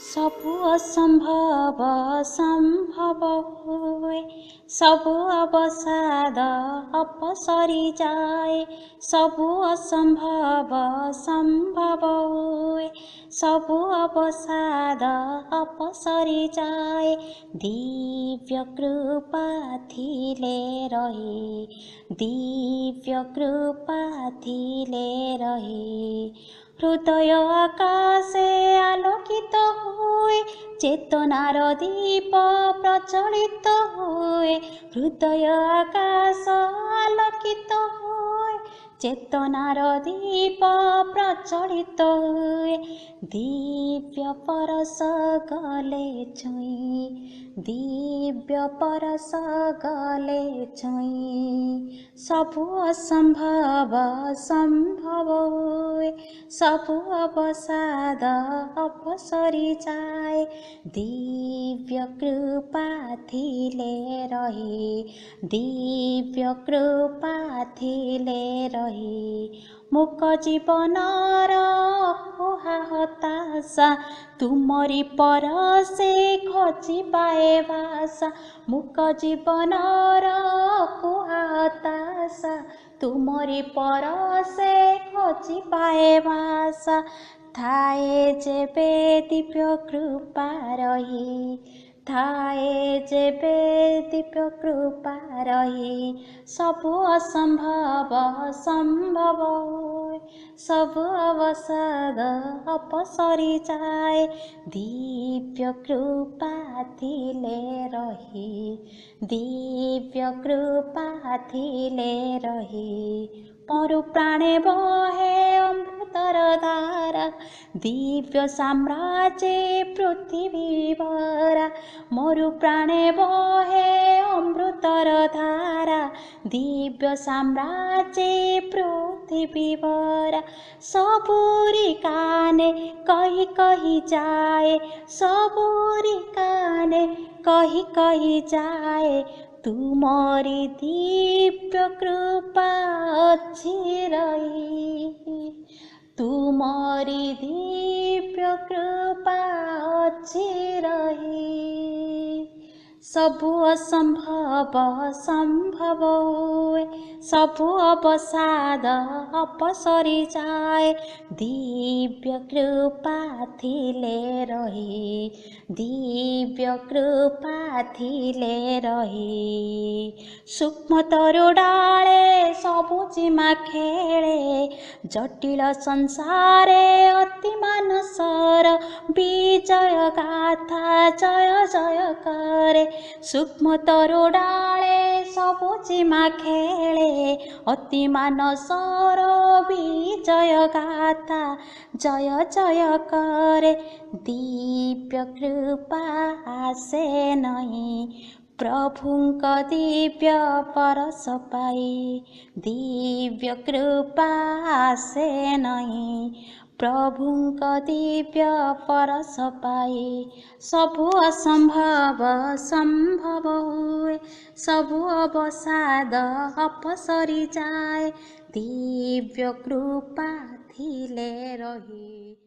सबु असंभव संभव हुए, सबु अवसाद अपसरी जाए। सबु असंभव संभव हुए, सबु अवसाद अपसरी जाए। दिव्य कृपा थिले रहे, दिव्य कृपा थिले रहे। हृदय आकाशे आलोकित हुए, चेतनार दीप प्रज्वलित हुए। हृदय आकाश आलोकित हुए, चेतनार दीप प्रज्वलित हुए। दिव्य परस गले छुई, दिव्य परस गले छुई। सबु असंभव संभव हुए, सबु अवसाद अपसरी जाए। दिव्य कृपा थिले रहे, दिव्य कृपा थिले रहे। मूक जीवनर अकुहा हताशा, तुमरी परसे खोजी पाए भाषा। मूक जीवनर अकुहा हताशा, तुमरी परसे खोजी पाए भाषा। थाए जेबे दिव्य कृपा रही, थाए जेबे दिव्य कृपा रही। सबु असंभव संभव हुए, सबु अवसाद अपसरी जाए। दिव्य कृपा थिले रहे, दिव्य कृपा थिले रहे। मरु प्राणे बहे अमृतर धारा, दिव्य साम्राज्य पृथ्वी भरा। मरु प्राणे बहे अमृतर धारा, दिव्य साम्राज्य पृथ्वी भरा। सबुरी काने कही कही जाए, सबुरी काने कही कही जाए। तुमरी दिव्य कृपा अच्छी रही, तुमरी दिव्य कृपा अच्छी रही। सबु असंभव संभव हुए, सबु अवसाद अपसरी जाए। दिव्य कृपा थिले रहे, दिव्य कृपा थिले रहे। सूक्ष्म तरु डाले सबुजिमा खेले, जटिल संसारे अति मानसर विजय गाथा जय जय करे। सूक्ष्म तरु डाले सबुजिमा खेले, अति मानसर विजय गाथा जय जय करे। दिव्य कृपा आसे नहीं, प्रभुंक दिव्य परस पाई। दिव्य कृपा आसे नहीं, प्रभुंक दिव्य परस पाई। सबु असंभव संभव हुए, सबु अवसाद अपसरी जाए। दिव्य कृपा थिले रहे।